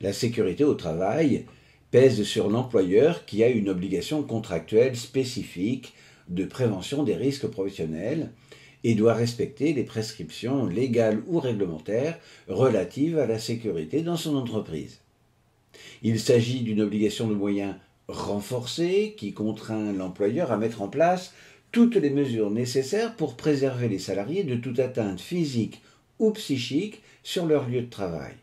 La sécurité au travail pèse sur l'employeur qui a une obligation contractuelle spécifique de prévention des risques professionnels et doit respecter les prescriptions légales ou réglementaires relatives à la sécurité dans son entreprise. Il s'agit d'une obligation de moyens renforcée qui contraint l'employeur à mettre en place toutes les mesures nécessaires pour préserver les salariés de toute atteinte physique ou psychique sur leur lieu de travail.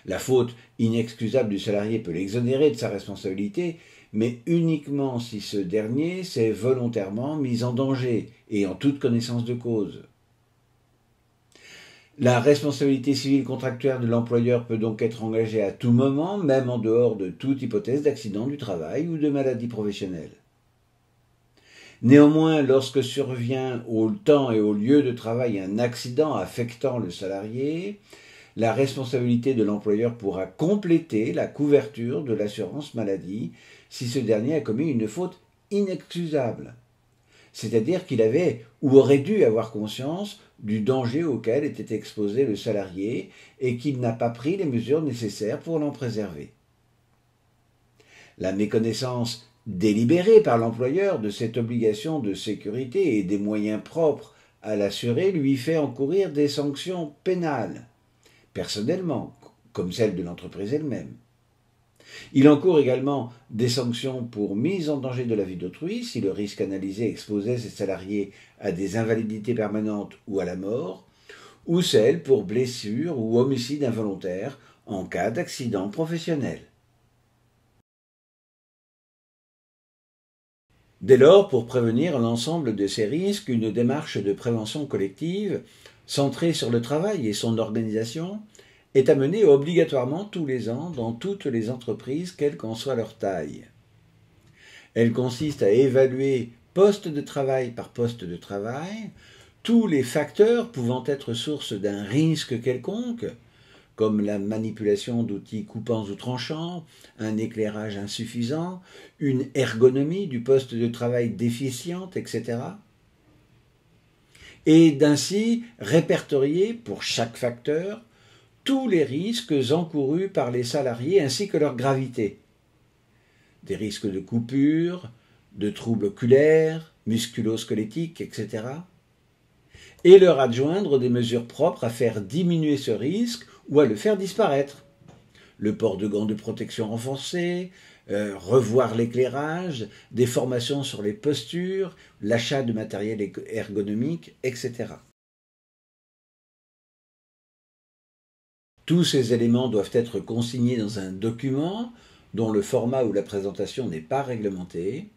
La faute inexcusable du salarié peut l'exonérer de sa responsabilité, mais uniquement si ce dernier s'est volontairement mis en danger et en toute connaissance de cause. La responsabilité civile contractuelle de l'employeur peut donc être engagée à tout moment, même en dehors de toute hypothèse d'accident du travail ou de maladie professionnelle. Néanmoins, lorsque survient au temps et au lieu de travail un accident affectant le salarié, la responsabilité de l'employeur pourra compléter la couverture de l'assurance maladie si ce dernier a commis une faute inexcusable, c'est-à-dire qu'il avait ou aurait dû avoir conscience du danger auquel était exposé le salarié et qu'il n'a pas pris les mesures nécessaires pour l'en préserver. La méconnaissance délibérée par l'employeur de cette obligation de sécurité et des moyens propres à l'assurer lui fait encourir des sanctions pénales, personnellement, comme celles de l'entreprise elle-même. Il encourt également des sanctions pour mise en danger de la vie d'autrui si le risque analysé exposait ses salariés à des invalidités permanentes ou à la mort, ou celles pour blessure ou homicide involontaire en cas d'accident professionnel. Dès lors, pour prévenir l'ensemble de ces risques, une démarche de prévention collective, centrée sur le travail et son organisation, est à mener obligatoirement tous les ans dans toutes les entreprises, quelle qu'en soit leur taille. Elle consiste à évaluer poste de travail par poste de travail tous les facteurs pouvant être source d'un risque quelconque, comme la manipulation d'outils coupants ou tranchants, un éclairage insuffisant, une ergonomie du poste de travail déficiente, etc. Et d'ainsi répertorier pour chaque facteur tous les risques encourus par les salariés ainsi que leur gravité. Des risques de coupure, de troubles oculaires, musculo-squelettiques, etc. Et leur adjoindre des mesures propres à faire diminuer ce risque ou à le faire disparaître. Le port de gants de protection renforcés, revoir l'éclairage, des formations sur les postures, l'achat de matériel ergonomique, etc. Tous ces éléments doivent être consignés dans un document dont le format ou la présentation n'est pas réglementé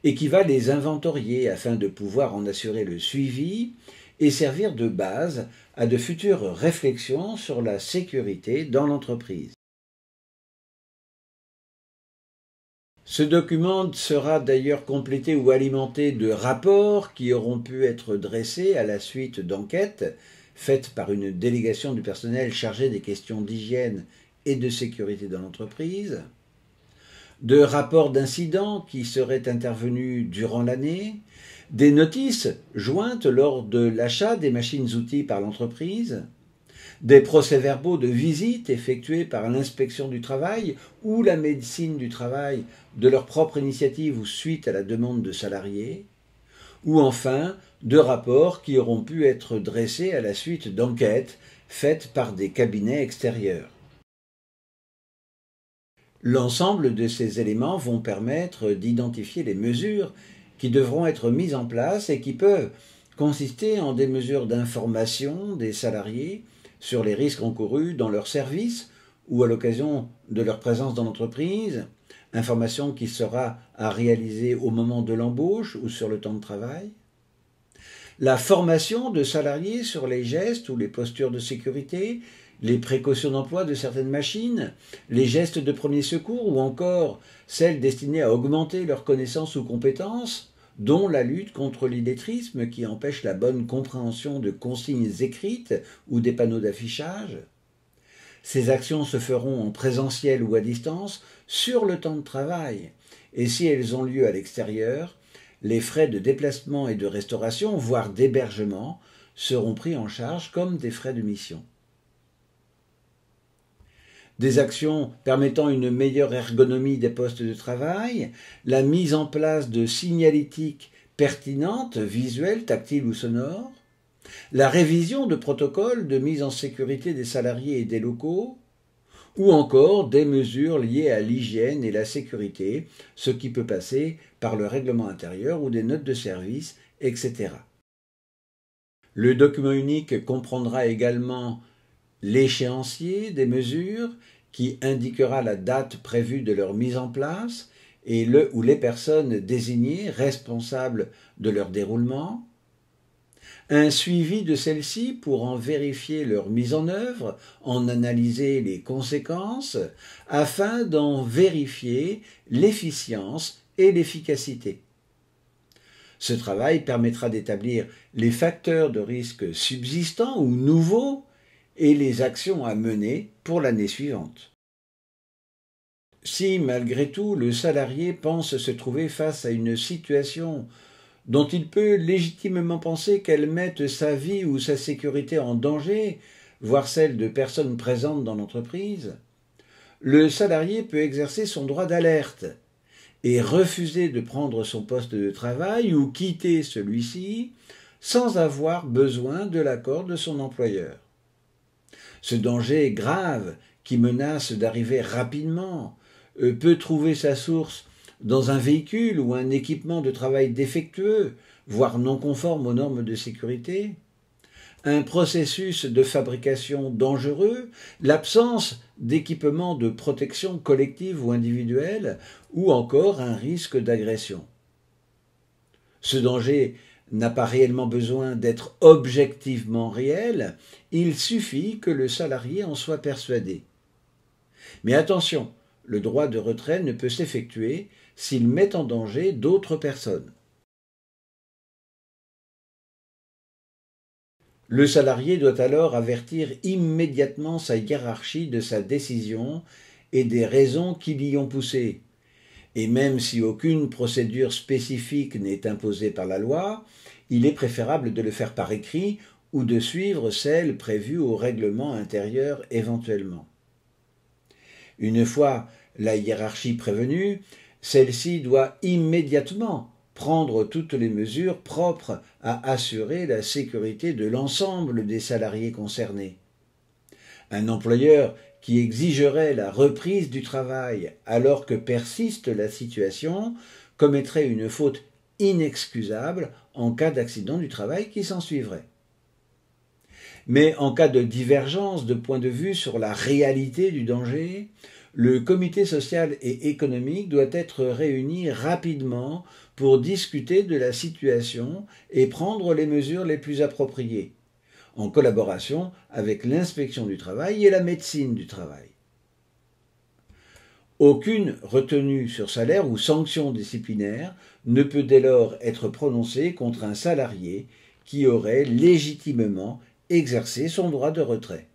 et qui va les inventorier afin de pouvoir en assurer le suivi et servir de base à de futures réflexions sur la sécurité dans l'entreprise. Ce document sera d'ailleurs complété ou alimenté de rapports qui auront pu être dressés à la suite d'enquêtes faites par une délégation du personnel chargée des questions d'hygiène et de sécurité dans l'entreprise, de rapports d'incidents qui seraient intervenus durant l'année, des notices jointes lors de l'achat des machines-outils par l'entreprise, des procès-verbaux de visite effectués par l'inspection du travail ou la médecine du travail de leur propre initiative ou suite à la demande de salariés, ou enfin de rapports qui auront pu être dressés à la suite d'enquêtes faites par des cabinets extérieurs. L'ensemble de ces éléments vont permettre d'identifier les mesures qui devront être mises en place et qui peuvent consister en des mesures d'information des salariés sur les risques encourus dans leur service ou à l'occasion de leur présence dans l'entreprise, information qui sera à réaliser au moment de l'embauche ou sur le temps de travail, la formation de salariés sur les gestes ou les postures de sécurité, les précautions d'emploi de certaines machines, les gestes de premier secours ou encore celles destinées à augmenter leurs connaissances ou compétences, dont la lutte contre l'illettrisme qui empêche la bonne compréhension de consignes écrites ou des panneaux d'affichage. Ces actions se feront en présentiel ou à distance sur le temps de travail, et si elles ont lieu à l'extérieur, les frais de déplacement et de restauration, voire d'hébergement, seront pris en charge comme des frais de mission. des actions permettant une meilleure ergonomie des postes de travail, la mise en place de signalétiques pertinentes, visuelles, tactiles ou sonores, la révision de protocoles de mise en sécurité des salariés et des locaux, ou encore des mesures liées à l'hygiène et la sécurité, ce qui peut passer par le règlement intérieur ou des notes de service, etc. Le document unique comprendra également l'échéancier des mesures qui indiquera la date prévue de leur mise en place et le ou les personnes désignées responsables de leur déroulement, un suivi de celles-ci pour en vérifier leur mise en œuvre, en analyser les conséquences, afin d'en vérifier l'efficience et l'efficacité. Ce travail permettra d'établir les facteurs de risque subsistants ou nouveaux et les actions à mener pour l'année suivante. Si, malgré tout, le salarié pense se trouver face à une situation dont il peut légitimement penser qu'elle mette sa vie ou sa sécurité en danger, voire celle de personnes présentes dans l'entreprise, le salarié peut exercer son droit d'alerte et refuser de prendre son poste de travail ou quitter celui-ci sans avoir besoin de l'accord de son employeur. Ce danger grave qui menace d'arriver rapidement peut trouver sa source dans un véhicule ou un équipement de travail défectueux, voire non conforme aux normes de sécurité, un processus de fabrication dangereux, l'absence d'équipement de protection collective ou individuelle, ou encore un risque d'agression. Ce danger n'a pas réellement besoin d'être objectivement réel, il suffit que le salarié en soit persuadé. Mais attention, le droit de retrait ne peut s'effectuer s'il met en danger d'autres personnes. Le salarié doit alors avertir immédiatement sa hiérarchie de sa décision et des raisons qui l'y ont poussé. Et même si aucune procédure spécifique n'est imposée par la loi, il est préférable de le faire par écrit ou de suivre celle prévue au règlement intérieur éventuellement. Une fois la hiérarchie prévenue, celle-ci doit immédiatement prendre toutes les mesures propres à assurer la sécurité de l'ensemble des salariés concernés. Un employeur qui exigerait la reprise du travail alors que persiste la situation commettrait une faute inexcusable en cas d'accident du travail qui s'ensuivrait. Mais en cas de divergence de point de vue sur la réalité du danger, le comité social et économique doit être réuni rapidement pour discuter de la situation et prendre les mesures les plus appropriées, en collaboration avec l'inspection du travail et la médecine du travail. Aucune retenue sur salaire ou sanction disciplinaire ne peut dès lors être prononcée contre un salarié qui aurait légitimement exercé son droit de retrait.